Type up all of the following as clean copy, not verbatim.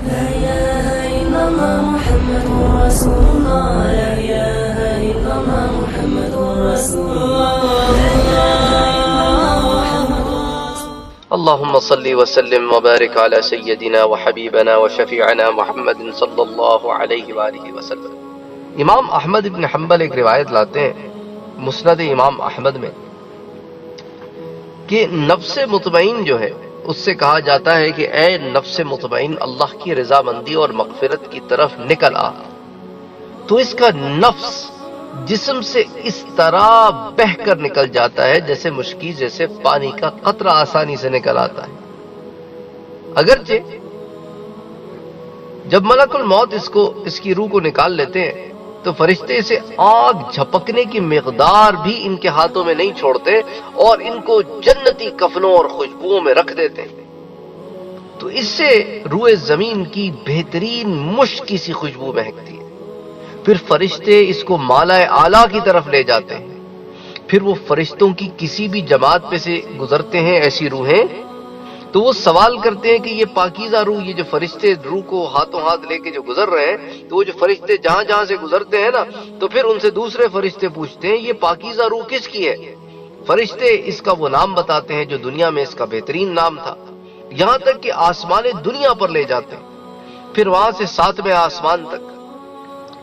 لا إله إلا الله محمد رسول الله لا إله إلا الله محمد رسول الله لا إله إلا الله محمد اللهم صل وسلم وبارك على سيدنا وحبيبنا وشفيعنا محمد صلی اللہ علیہ وآلہ وسلم۔ امام احمد بن حنبل ایک روایت لاتے ہیں مسند امام احمد میں کہ نفس مطمئن جو ہے اس سے کہا جاتا ہے کہ اے نفس مطمئن اللہ کی رضامندی اور مغفرت کی طرف نکل آ، تو اس کا نفس جسم سے اس طرح بہہ کر نکل جاتا ہے جیسے مشکی جیسے پانی کا قطرہ آسانی سے نکل آتا ہے۔ اگرچہ جب ملک الموت اس کی روح کو نکال لیتے ہیں تو فرشتے اسے آگ جھپکنے کی مقدار بھی ان کے ہاتھوں میں نہیں چھوڑتے اور ان کو جنتی کفنوں اور خوشبوؤں میں رکھ دیتے ہیں، تو اس سے روح زمین کی بہترین مشک سی خوشبو مہکتی ہے۔ پھر فرشتے اس کو مالائے اعلیٰ کی طرف لے جاتے ہیں، پھر وہ فرشتوں کی کسی بھی جماعت پہ سے گزرتے ہیں ایسی روحیں، تو وہ سوال کرتے ہیں کہ یہ پاکیزہ روح، یہ جو فرشتے روح کو ہاتھوں ہاتھ لے کے جو گزر رہے ہیں، تو وہ جو فرشتے جہاں جہاں سے گزرتے ہیں نا، تو پھر ان سے دوسرے فرشتے پوچھتے ہیں یہ پاکیزہ روح کس کی ہے؟ فرشتے اس کا وہ نام بتاتے ہیں جو دنیا میں اس کا بہترین نام تھا، یہاں تک کہ آسمان دنیا پر لے جاتے ہیں، پھر وہاں سے 7ویں آسمان تک۔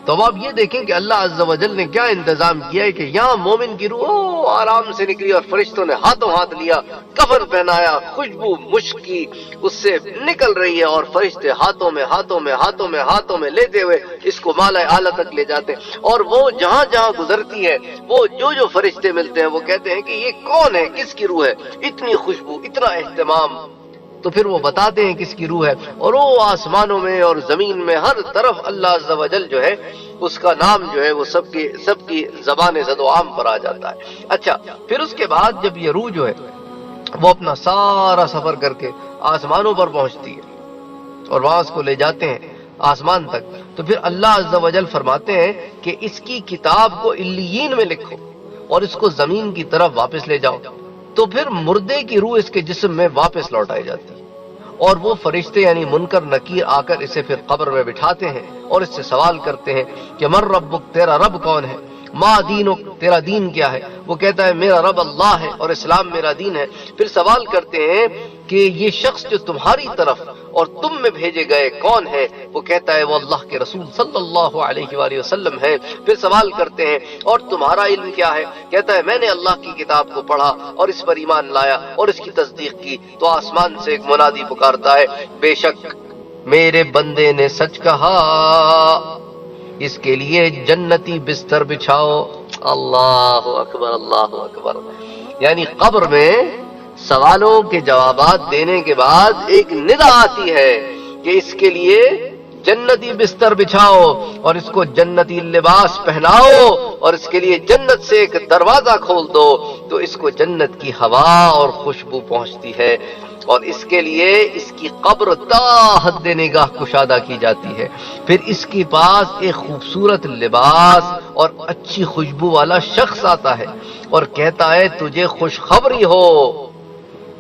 تو اب آپ یہ دیکھیں کہ اللہ عز و جل نے کیا انتظام کیا ہے کہ یہاں مومن کی روح آرام سے نکلی اور فرشتوں نے ہاتھوں ہاتھ لیا، کفن پہنایا، خوشبو مشکی اس سے نکل رہی ہے اور فرشتے ہاتھوں میں لیتے ہوئے اس کو مالائے اعلیٰ تک لے جاتے ہیں، اور وہ جہاں جہاں گزرتی ہے وہ جو فرشتے ملتے ہیں وہ کہتے ہیں کہ یہ کون ہے، کس کی روح ہے، اتنی خوشبو، اتنا اہتمام، تو پھر وہ بتاتے ہیں کس کی روح ہے، اور وہ آسمانوں میں اور زمین میں ہر طرف اللہ عز و جل جو ہے اس کا نام جو ہے وہ سب کی زبان زد و عام پر آ جاتا ہے۔ اچھا، پھر اس کے بعد جب یہ روح جو ہے وہ اپنا سارا سفر کر کے آسمانوں پر پہنچتی ہے اور وہاں اس کو لے جاتے ہیں آسمان تک، تو پھر اللہ عز و جل فرماتے ہیں کہ اس کی کتاب کو علیین میں لکھو اور اس کو زمین کی طرف واپس لے جاؤ، تو پھر مردے کی روح اس کے جسم میں واپس لوٹائی جاتی ہے، اور وہ فرشتے یعنی منکر نکیر آ کر اسے پھر قبر میں بٹھاتے ہیں اور اس سے سوال کرتے ہیں کہ من ربک، تیرا رب کون ہے، ما دینک، تیرا دین کیا ہے، وہ کہتا ہے میرا رب اللہ ہے اور اسلام میرا دین ہے۔ پھر سوال کرتے ہیں کہ یہ شخص جو تمہاری طرف اور تم میں بھیجے گئے کون ہے، وہ کہتا ہے وہ اللہ کے رسول صلی اللہ علیہ وآلہ وسلم ہے۔ پھر سوال کرتے ہیں اور تمہارا علم کیا ہے، کہتا ہے میں نے اللہ کی کتاب کو پڑھا اور اس پر ایمان لایا اور اس کی تصدیق کی۔ تو آسمان سے ایک منادی پکارتا ہے بے شک میرے بندے نے سچ کہا، اس کے لیے جنتی بستر بچھاؤ۔ اللہ اکبر، اللہ اکبر۔ یعنی قبر میں سوالوں کے جوابات دینے کے بعد ایک ندا آتی ہے کہ اس کے لیے جنتی بستر بچھاؤ اور اس کو جنتی لباس پہناؤ اور اس کے لیے جنت سے ایک دروازہ کھول دو، تو اس کو جنت کی ہوا اور خوشبو پہنچتی ہے، اور اس کے لیے اس کی قبر تا حد نگاہ کشادہ کی جاتی ہے۔ پھر اس کے پاس ایک خوبصورت لباس اور اچھی خوشبو والا شخص آتا ہے اور کہتا ہے تجھے خوشخبری ہو،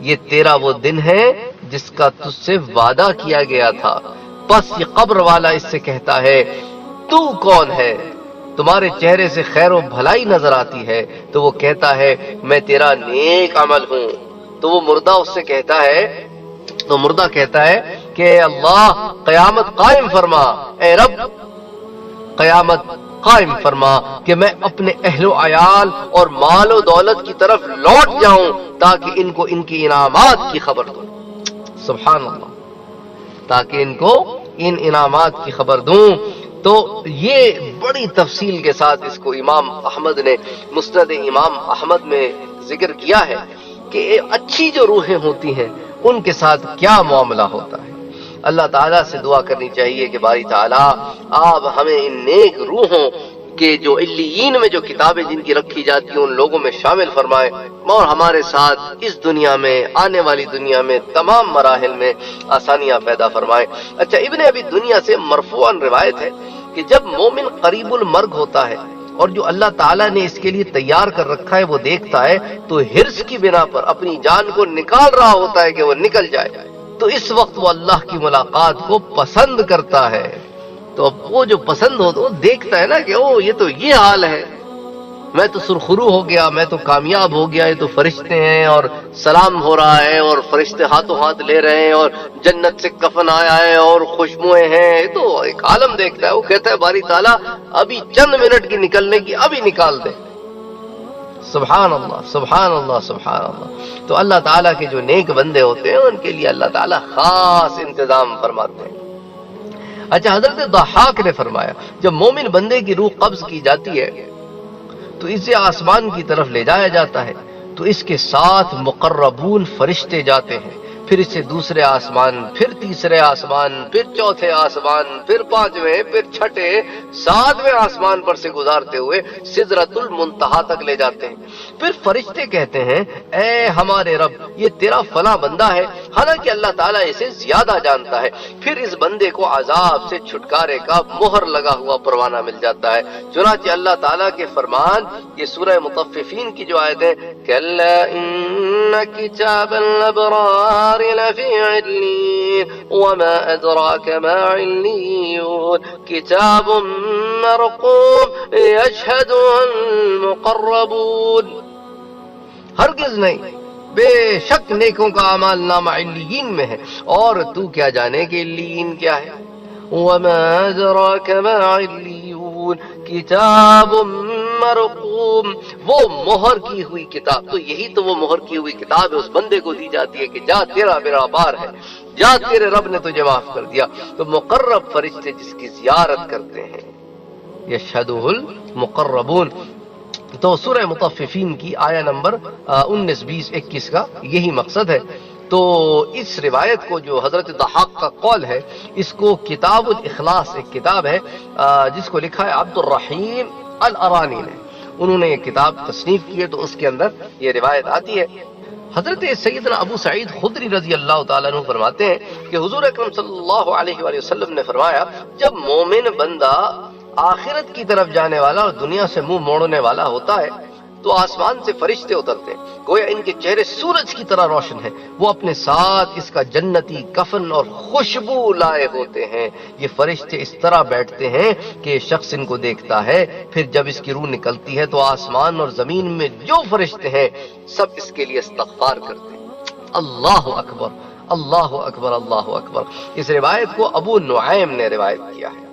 یہ تیرا وہ دن ہے جس کا تجھ سے وعدہ کیا گیا تھا۔ پس یہ قبر والا اس سے کہتا ہے تو کون ہے، تمہارے چہرے سے خیر و بھلائی نظر آتی ہے، تو وہ کہتا ہے میں تیرا نیک عمل ہوں۔ تو وہ مردہ اس سے کہتا ہے، تو مردہ کہتا ہے کہ اے اللہ قیامت قائم فرما، اے رب قیامت قائم فرما کہ میں اپنے اہل و عیال اور مال و دولت کی طرف لوٹ جاؤں تاکہ ان کو ان کی انعامات کی خبر دوں۔ سبحان اللہ، تاکہ ان کو ان انعامات کی خبر دوں۔ تو یہ بڑی تفصیل کے ساتھ اس کو امام احمد نے مسند امام احمد میں ذکر کیا ہے کہ اچھی جو روحیں ہوتی ہیں ان کے ساتھ کیا معاملہ ہوتا ہے۔ اللہ تعالیٰ سے دعا کرنی چاہیے کہ باری تعالیٰ آپ ہمیں ان نیک روحوں کے جو علیین میں جو کتابیں جن کی رکھی جاتی ہیں ان لوگوں میں شامل فرمائے، اور ہمارے ساتھ اس دنیا میں آنے والی دنیا میں تمام مراحل میں آسانیاں پیدا فرمائے۔ اچھا، ابن ابی دنیا سے مرفوعاً روایت ہے کہ جب مومن قریب المرگ ہوتا ہے اور جو اللہ تعالیٰ نے اس کے لیے تیار کر رکھا ہے وہ دیکھتا ہے تو حرص کی بنا پر اپنی جان کو نکال رہا ہوتا ہے کہ وہ نکل جائے، تو اس وقت وہ اللہ کی ملاقات کو پسند کرتا ہے. تو اب وہ جو پسند ہو تو وہ دیکھتا ہے نا کہ او یہ تو یہ حال ہے، میں تو سرخرو ہو گیا، میں تو کامیاب ہو گیا، یہ تو فرشتے ہیں اور سلام ہو رہا ہے اور فرشتے ہاتھوں ہاتھ لے رہے ہیں اور جنت سے کفن آیا ہے اور خوشبوئیں ہیں. یہ تو ایک عالم دیکھتا ہے. وہ کہتا ہے باری تعالیٰ ابھی چند منٹ کی نکلنے کی ابھی نکال دے. سبحان اللہ سبحان اللہ سبحان اللہ. تو اللہ تعالیٰ کے جو نیک بندے ہوتے ہیں ان کے لیے اللہ تعالیٰ خاص انتظام فرماتے ہیں. اچھا، حضرت ضحاک نے فرمایا جب مومن بندے کی روح قبض کی جاتی ہے تو اسے آسمان کی طرف لے جایا جاتا ہے، تو اس کے ساتھ مقربون فرشتے جاتے ہیں، پھر اسے دوسرے آسمان، پھر تیسرے آسمان، پھر چوتھے آسمان، پھر پانچویں، پھر چھٹے، ساتویں آسمان پر سے گزارتے ہوئے سدرۃ المنتہا تک لے جاتے ہیں. پھر فرشتے کہتے ہیں اے ہمارے رب یہ تیرا فلاں بندہ ہے، حالانکہ اللہ تعالیٰ اسے زیادہ جانتا ہے. پھر اس بندے کو عذاب سے چھٹکارے کا مہر لگا ہوا پروانہ مل جاتا ہے. چنانچہ اللہ تعالیٰ کے فرمان، یہ سورہ مطففین کی جو آیت ہے، کلا ان کتاب الابرار لفی علین وما ادراک ما علین کتاب مرقوم یشہدہ المقربون. ہرگز نہیں، بے شک نیکوں کا اعمال نامہ علیین میں ہے، اور تو کیا جانے کہ علیین کیا ہے. وما ادراک ما علیون کتاب مرقوم، وہ مہر کی ہوئی کتاب. تو یہی تو وہ مہر کی ہوئی کتاب ہے، اس بندے کو دی جاتی ہے کہ جا تیرا میرا بار ہے، جا تیرے رب نے تجھے معاف کر دیا. تو مقرب فرشتے جس کی زیارت کرتے ہیں، یشہدہ المقربون. تو سورہ مطففین کی آیہ نمبر 19، 20، 21 کا یہی مقصد ہے. تو اس روایت کو جو حضرت ضحاک کا قول ہے، اس کو کتاب الاخلاص ایک کتاب ہے جس کو لکھا ہے عبد الرحیم الارانی نے، انہوں نے یہ کتاب تصنیف کی ہے، تو اس کے اندر یہ روایت آتی ہے. حضرت سیدنا ابو سعید خدری رضی اللہ تعالیٰ عنہ فرماتے ہیں کہ حضور اکرم صلی اللہ علیہ وآلہ وسلم نے فرمایا جب مومن بندہ آخرت کی طرف جانے والا اور دنیا سے منہ موڑنے والا ہوتا ہے تو آسمان سے فرشتے اترتے ہیں، گویا ان کے چہرے سورج کی طرح روشن ہیں. وہ اپنے ساتھ اس کا جنتی کفن اور خوشبو لائے ہوتے ہیں. یہ فرشتے اس طرح بیٹھتے ہیں کہ شخص ان کو دیکھتا ہے. پھر جب اس کی روح نکلتی ہے تو آسمان اور زمین میں جو فرشتے ہیں سب اس کے لیے استغفار کرتے ہیں. اللہ اکبر اللہ اکبر اللہ اکبر. اس روایت کو ابو نعیم نے روایت کیا ہے.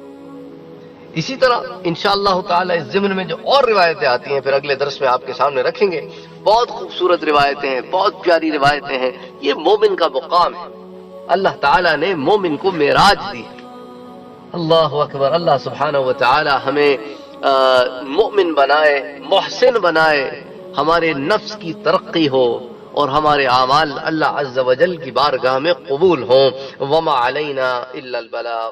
اسی طرح انشاءاللہ تعالی اس ضمن میں جو اور روایتیں آتی ہیں پھر اگلے درس میں آپ کے سامنے رکھیں گے. بہت خوبصورت روایتیں ہیں، بہت پیاری روایتیں ہیں. یہ مومن کا مقام ہے. اللہ تعالیٰ نے مومن کو معراج دی. اللہ اکبر. اللہ سبحانہ و تعالی ہمیں مومن بنائے، محسن بنائے، ہمارے نفس کی ترقی ہو اور ہمارے اعمال اللہ عز و جل کی بارگاہ میں قبول ہوں. وما علینا الا البلاغ.